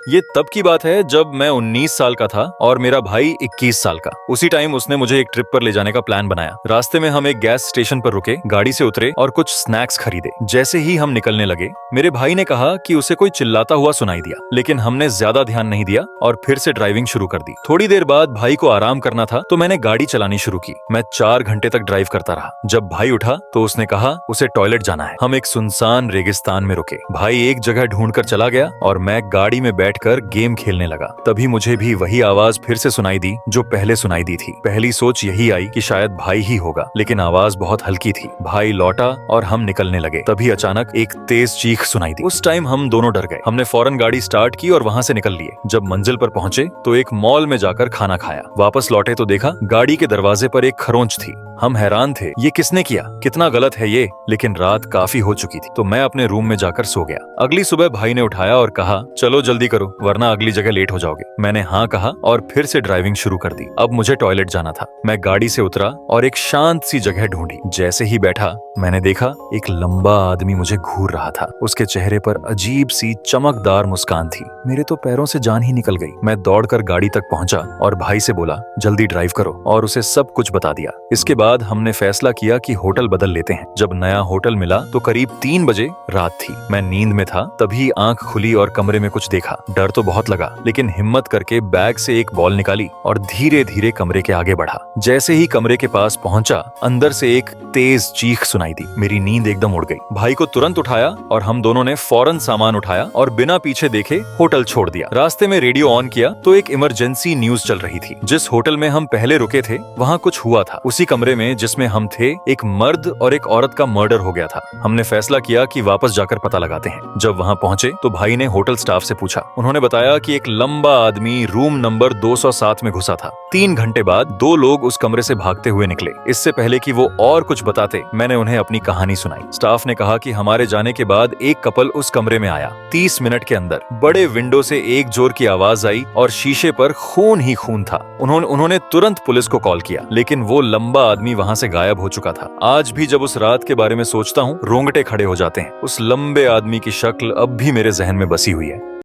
ये तब की बात है जब मैं 19 साल का था और मेरा भाई 21 साल का। उसी टाइम उसने मुझे एक ट्रिप पर ले जाने का प्लान बनाया। रास्ते में हम एक गैस स्टेशन पर रुके, गाड़ी से उतरे और कुछ स्नैक्स खरीदे। जैसे ही हम निकलने लगे, मेरे भाई ने कहा कि उसे कोई चिल्लाता हुआ सुनाई दिया, लेकिन हमने ज्यादा ध्यान नहीं दिया और फिर से ड्राइविंग शुरू कर दी। थोड़ी देर बाद भाई को आराम करना था तो मैंने गाड़ी चलानी शुरू की। मैं 4 घंटे तक ड्राइव करता रहा। जब भाई उठा तो उसने कहा उसे टॉयलेट जाना है। हम एक सुनसान रेगिस्तान में रुके। भाई एक जगह ढूंढकर चला गया और मैं गाड़ी में बैठकर गेम खेलने लगा। तभी मुझे भी वही आवाज फिर से सुनाई दी जो पहले सुनाई दी थी। पहली सोच यही आई कि शायद भाई ही होगा, लेकिन आवाज बहुत हल्की थी। भाई लौटा और हम निकलने लगे। तभी अचानक एक तेज चीख सुनाई दी। उस टाइम हम दोनों डर गए। हमने फौरन गाड़ी स्टार्ट की और वहां से निकल लिए। जब मंजिल पर पहुंचे तो एक मॉल में जाकर खाना खाया। वापस लौटे तो देखा गाड़ी के दरवाजे पर एक खरोंच थी। हम हैरान थे, ये किसने किया, कितना गलत है ये। लेकिन रात काफी हो चुकी थी तो मैं अपने रूम में जाकर सो गया। अगली सुबह भाई ने उठाया और कहा चलो जल्दी करो वरना अगली जगह लेट हो जाओगे। मैंने हाँ कहा और फिर से ड्राइविंग शुरू कर दी। अब मुझे टॉयलेट जाना था। मैं गाड़ी से उतरा और एक शांत सी जगह ढूंढी। जैसे ही बैठा मैंने देखा एक लंबा आदमी मुझे घूर रहा था। उसके चेहरे पर अजीब सी चमकदार मुस्कान थी। मेरे तो पैरों से जान ही निकल गई। मैं दौड़कर गाड़ी तक पहुंचा और भाई से बोला जल्दी ड्राइव करो, और उसे सब कुछ बता दिया। इसके बाद हमने फैसला किया कि होटल बदल लेते हैं। जब नया होटल मिला तो करीब 3 बजे रात थी। मैं नींद में था, तभी आंख खुली और कमरे में कुछ देखा। डर तो बहुत लगा, लेकिन हिम्मत करके बैग से एक बॉल निकाली और धीरे धीरे कमरे के आगे बढ़ा। जैसे ही कमरे के पास पहुंचा, अंदर से एक तेज चीख सुनाई दी। मेरी नींद एकदम उड़ गई। भाई को तुरंत उठाया और हम दोनों ने फौरन सामान उठाया और बिना पीछे देखे होटल छोड़ दिया। रास्ते में रेडियो ऑन किया तो एक इमरजेंसी न्यूज चल रही थी। जिस होटल में हम पहले रुके थे वहाँ कुछ हुआ था। उसी कमरे में जिसमें हम थे, एक मर्द और एक औरत का मर्डर हो गया था। हमने फैसला किया कि वापस जाकर पता लगाते हैं। जब वहाँ पहुंचे तो भाई ने होटल स्टाफ से पूछा। उन्होंने बताया कि एक लंबा आदमी रूम नंबर 207 में घुसा था। 3 घंटे बाद 2 लोग उस कमरे से भागते हुए निकले। इससे पहले कि वो और कुछ बताते, मैंने उन्हें अपनी कहानी सुनाई। स्टाफ ने कहा कि हमारे जाने के बाद एक कपल उस कमरे में आया। 30 मिनट के अंदर बड़े विंडो से एक जोर की आवाज आई और शीशे पर खून ही खून था। उन्होंने तुरंत पुलिस को कॉल किया, लेकिन वो लंबा आदमी वहां से गायब हो चुका था। आज भी जब उस रात के बारे में सोचता हूँ, रोंगटे खड़े हो जाते हैं। उस लंबे आदमी की शक्ल अब भी मेरे जहन में बसी हुई है।